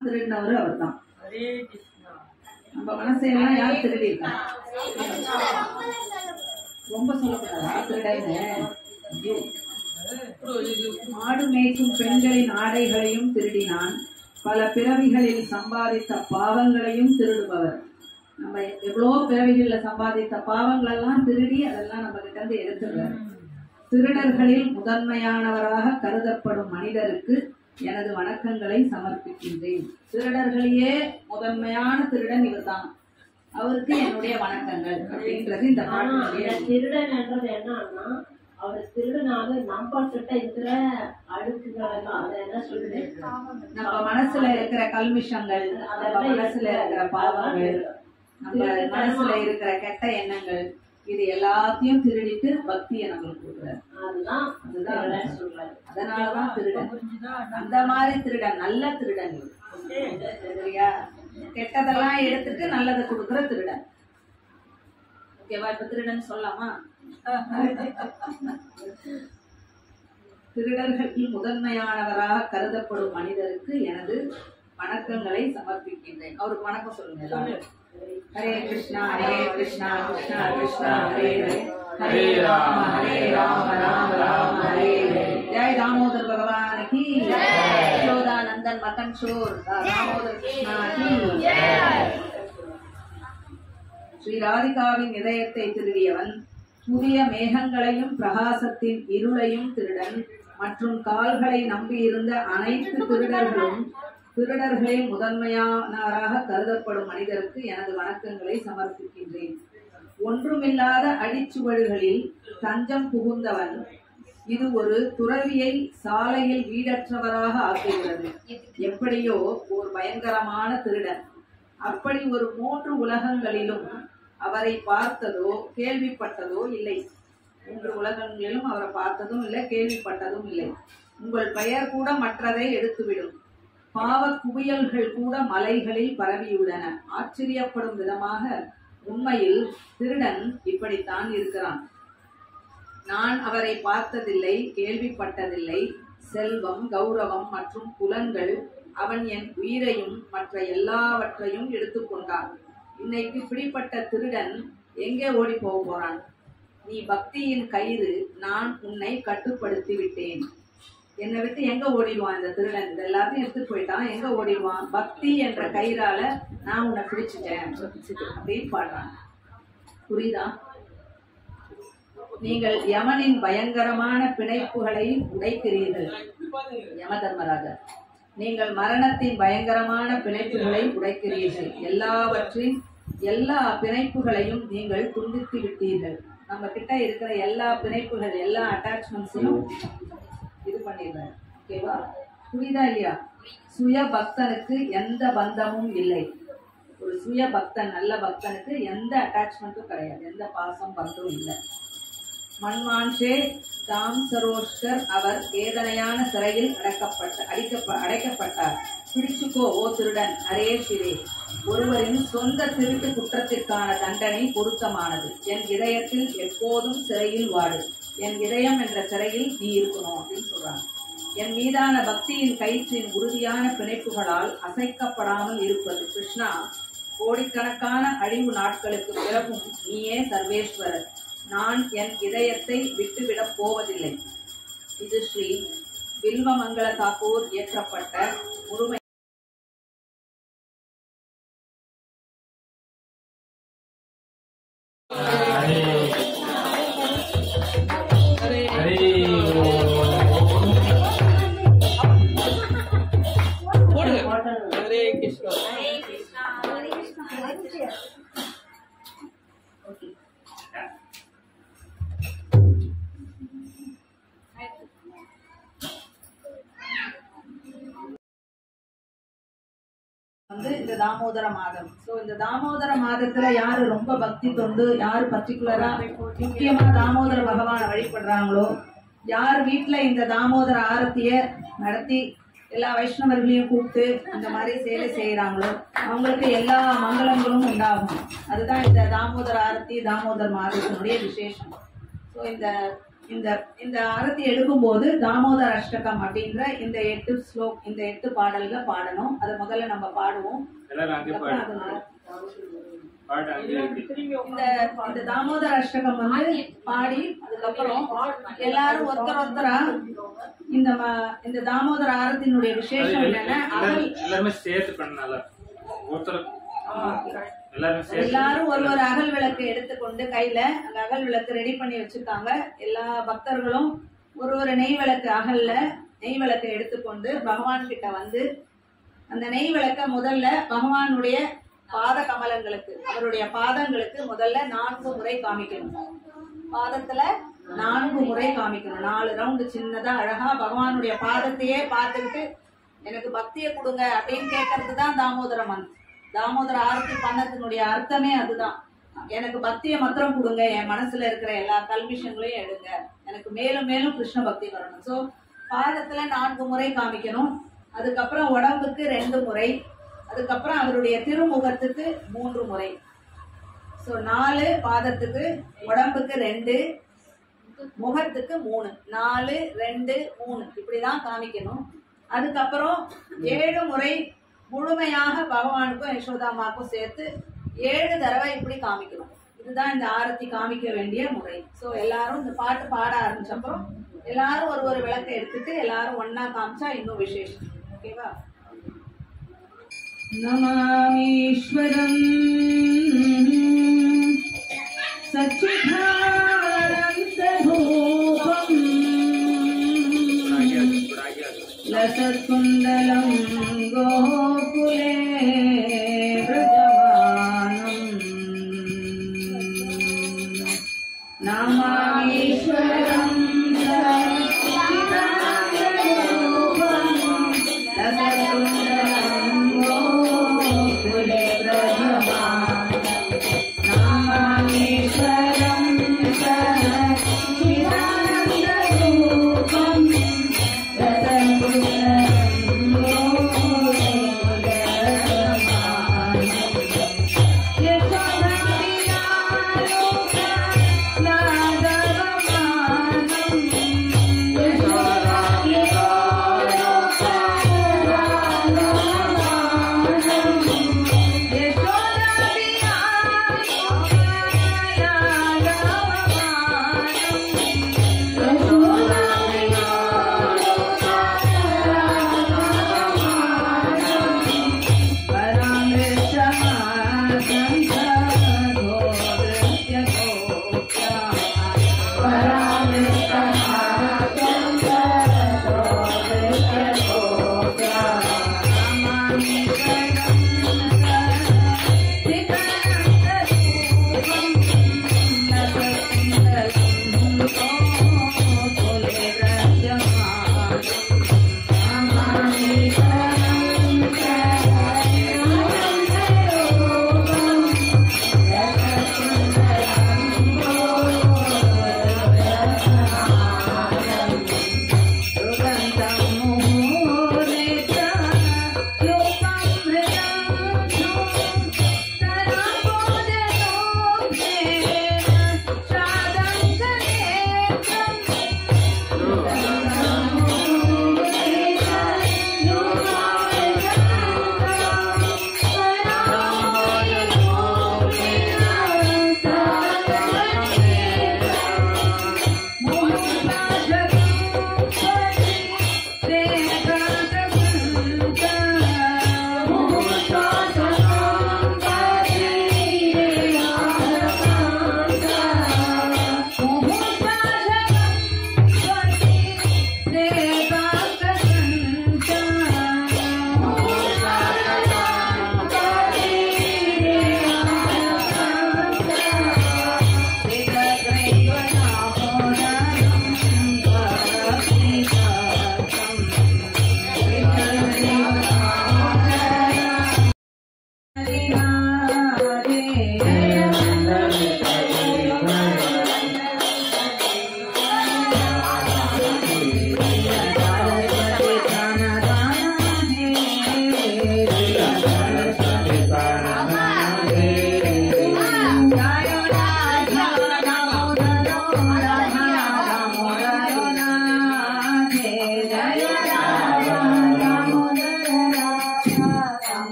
திருடினவரு அவர் தான். நம்ம மனசையெல்லாம் யார் திருடிருக்கா? ரொம்ப சொல்லக்கூடாதா திருடன்னு? மாடு மேய்க்கும் பெண்களின் ஆடைகளையும் திருடினான், பல பிறவிகளில் சம்பாதித்த பாவங்களையும் திருடுபவர். நம்ம எவ்வளோ பிறவிகளில் சம்பாதித்த பாவங்களெல்லாம் திருடி அதெல்லாம் நம்ம கிட்ட இருந்து எடுத்துடுறாரு. திருடர்களில் முதன்மையானவராக கருதப்படும் மனிதருக்கு எனது வணக்கங்களை சமர்ப்பிக்கின்றேன். திருடர்களையே முதன்மையான திருடன் இவர் தான், அவருக்கு என்னுடைய வணக்கங்கள் அப்படின்றது இந்த பாட்டுடைய. திருடன் என்றது என்னன்னா, அவர் திருடனால நம்ம கிட்ட இருக்கிற அழுக்குகள் எல்லாம் அதை என்ன சொல்லுது, நம்ம மனசுல இருக்கிற கல்மிஷங்கள், நம்ம மனசுல இருக்கிற பாவங்கள், நம்ம மனசுல இருக்கிற கெட்ட எண்ணங்கள், இது எல்லாத்தையும் திருடிட்டு பக்தியை நம்மளுக்கு கொடுக்குறாரு. அதுதான் சொல்றாரு. அதனாலதான் திருடன். அந்த மாதிரி திருடன் நல்ல திருடன் சரியா? கெட்டதெல்லாம் எடுத்துட்டு நல்லதை கொடுக்குற திருடன். ஓகேவா? இப்ப திருடன் சொல்லலாமா? திருடர்களில் முதன்மையானவராக கருதப்படும் மனிதருக்கு எனது வணக்கங்களை சமர்ப்பிக்கின்றேன். அவருக்கு வணக்கம் சொல்லுங்க எல்லாரும். ஹரே கிருஷ்ணா ஹரே கிருஷ்ணா கிருஷ்ணா கிருஷ்ணா ஹரே ஹரே, ஹரே ராம ராம ராம ஹரே ஹரே. ஜெய் தாமோதர் பகவான் கி ஜெய். யசோதா நந்தன் மகன் சோர் தாமோதர் கிருஷ்ணா கி ஜெய். ஸ்ரீ ராதிகாவின் இதயத்தை திருடியவன், புதிய மேகங்களையும் பிரகாசத்தின் இருளையும் திருடன் மற்றும் கால்களை நம்பியிருந்த அனைத்து திருடர்களும் திருடர்களில் முதன்மையானவராக கருதப்படும் மனிதருக்கு எனது வணக்கங்களை சமர்ப்பிக்கின்றேன். ஒன்றுமில்லாத அடிச்சுவடுகளில் தஞ்சம் புகுந்தவன், இது ஒரு துறவியை சாலையில் வீடற்றவராக ஆக்குகிறது. எப்படியோ ஒரு பயங்கரமான திருடன். அப்படி ஒரு 3 உலகங்களிலும் அவரை பார்த்ததோ கேள்விப்பட்டதோ இல்லை. மூன்று உலகங்களிலும் அவரை பார்த்ததும் இல்லை, கேள்விப்பட்டதும் இல்லை. உங்கள் பெயர் கூட மற்றதை எடுத்துவிடும். பாவ குவியல்கள் கூட மலைகளில் பரவியுள்ளன. ஆச்சரியப்படும் விதமாக உண்மையில் திருடன் இப்படித்தான் இருக்கிறான். நான் அவரை பார்த்ததில்லை, கேள்விப்பட்டதில்லை. செல்வம், கௌரவம் மற்றும் புலன்கள் அவன் என் உயிரையும் மற்ற எல்லாவற்றையும் எடுத்துக்கொண்டான். இன்னைக்கு பிடிப்பட்ட திருடன் எங்கே ஓடி போக போறான்? நீ பக்தியின் கயிறு, நான் உன்னை கட்டுப்படுத்தி விட்டேன். என்னை விட்டு எங்க ஓடிடுவான் இந்த திருடன்? இது எல்லாத்தையும் எடுத்துட்டு போயிட்டான், எங்க ஓடிடுவான்? பக்தி என்ற கயிறால நான் உன்னை பிடிச்சிட்டேன் அப்படின்னு பாடுறான். புரியுதா? நீங்கள் யமனின் பயங்கரமான பிணைப்புகளை உடைக்கிறீர்கள். யம தர்மராஜர், நீங்கள் மரணத்தின் பயங்கரமான பிணைப்புகளை உடைக்கிறீர்கள். எல்லா பிணைப்புகளையும் நீங்கள் துண்டித்து விட்டீர்கள். நம்ம கிட்ட இருக்கிற எல்லா பிணைப்புகள், எல்லா அட்டாச்மெண்ட்ஸையும் இது பண்ணிடுறாரு. ஓகேவா? புரியுதா இல்லையா? சுய பக்தனுக்கு எந்த பந்தமும் இல்லை. ஒரு சுய பக்தன், நல்ல பக்தனுக்கு எந்த அட்டாச்மெண்ட்டும் கிடையாது, எந்த பாசம் பந்தமும் இல்லை. மன்மான்ஷே தாம் சரோஷ்கர், அவர் வேதனையான சிறையில் அடைக்கப்பட்டார். பிடிச்சுக்கோ ஓ திருடன், அரே சிரே. ஒருவரின் சொந்த திருட்டு குற்றத்திற்கான தண்டனை பொருத்தமானது. என் இதயத்தில் எப்போதும் சிறையில் வாடு. என் இதயம் என்ற சிறையில் நீ இருக்கணும் அப்படின்னு சொல்றாங்க. என் மீதான பக்தியின் கயிற்றின் உறுதியான பிணைப்புகளால் அசைக்கப்படாமல் இருப்பது. கிருஷ்ணா, கோடிக்கணக்கான அழிவு நாட்களுக்கு பிறகும் நீயே சர்வேஸ்வரர். நான் என் இதயத்தை விட்டுவிடப் போவதில்லை. இது ஸ்ரீ வில்வமங்கள தாக்கூர் இயற்றப்பட்ட முழுமை. இந்த தாமோதர மாதம். சோ இந்த தாமோதர மாதத்துல யாரு ரொம்ப பக்தி தொண்டு, யாரு பர்டிகுலரா முக்கியமா தாமோதர பகவானை வழிபடுறாங்களோ, யார் வீட்டுல இந்த தாமோதர ஆரத்திய நடத்தி எல்லா வைஷ்ணவர்களையும் கூப்பிட்டு இந்த மாதிரி சேவை செய்யறாங்களோ அவங்களுக்கு எல்லா மங்களங்களும் உண்டாகும். அதுதான் இந்த தாமோதர ஆரத்தி, தாமோதர மாதத்தினுடைய விசேஷம். ஸோ இந்த ஆரத்தி எடுக்கும்போது தாமோதர அஷ்டகம் அப்படின்ற இந்த 8 ஸ்லோக், இந்த 8 பாடல்கள் பாடணும். அதை முதல்ல நம்ம பாடுவோம். இந்த தாமோதர அஷ்டகம் பாடி அதுக்கப்புறம் எல்லாரும் ஒருத்தரா இந்த தாமோதர ஆரத்தினுடைய விசேஷம் என்னன்னா, எல்லாரும் ஒரு அகல் விளக்கு எடுத்துக்கொண்டு கையில அந்த அகல் விளக்கு ரெடி பண்ணி வச்சிருக்காங்க. எல்லா பக்தர்களும் ஒரு நெய் விளக்கு, அகல்ல நெய் விளக்கை எடுத்துக்கொண்டு பகவான் கிட்ட வந்து அந்த நெய் விளக்க முதல்ல பகவானுடைய பாத கமலங்களுக்கு, அவருடைய பாதங்களுக்கு முதல்ல 4 முறை காமிக்கணும். பாதத்துல 4 முறை காமிக்கணும். 4 ரவுண்டு சின்னதா அழகா பகவானுடைய பாதத்தையே பார்த்துக்கிட்டு எனக்கு பக்தியை கொடுங்க அப்படின்னு கேட்கறது தான் தாமோதர மந்த். தாமோதர ஆரத்தி பண்ணத்தினுடைய அர்த்தமே அதுதான். எனக்கு பக்தியை மாத்திரம் கொடுங்க, என் மனசுல இருக்கிற எல்லா கல்விஷங்களையும் எடுங்க, எனக்கு மேலும் மேலும் கிருஷ்ண பக்தி வரணும். ஸோ பாதத்துல 4 முறை காமிக்கணும். அதுக்கப்புறம் உடம்புக்கு 2 முறை, அதுக்கப்புறம் அவருடைய திருமுகத்துக்கு 3 முறை. ஸோ 4 பாதத்துக்கு, உடம்புக்கு 2, முகத்துக்கு 3. 4, 2, 3 இப்படிதான் காமிக்கணும். அதுக்கப்புறம் 7 முறை முழுமையாக பகவானுக்கும் யசோதாமாக்கும் சேர்த்து 7 தடவை இப்படி காமிக்கணும். இதுதான் இந்த ஆரத்தி காமிக்க வேண்டிய முறை. ஸோ எல்லாரும் இந்த பாட்டு பாட ஆரம்பிச்சப்பறம் எல்லாரும் ஒரு விளக்கை எடுத்துட்டு எல்லாரும் ஒன்னா காமிச்சா இன்னும் விசேஷம். ஓகேவா? நமாமீஸ்வரம் சச்சிதானந்தரூபம் லசத்குண்டலம் கோகுலே பிரஜமானம் நமாமீஸ்வரம் Namaste.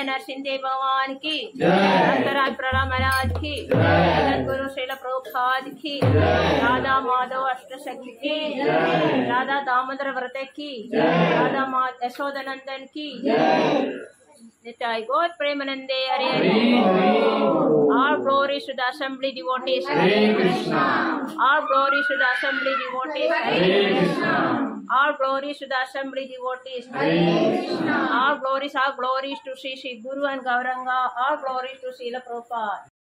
नरसिंह भगवान की अंतराज प्रणाम महाराज की गुरु श्रील प्रभुपाद की राधा माधव अष्टशक्ति की राधा दामोदर व्रत की राधा यशोदनंदन की नित्य गौर प्रेमानंदे Hare Hare. All glories to the assembly devotees. Hare Krishna. All glories to the assembly devotees. Hare Krishna. All glories to the assembly devotees. Hare Krishna. All glories to Sri Guru and Gauranga. All glories to Srila Prabhupada.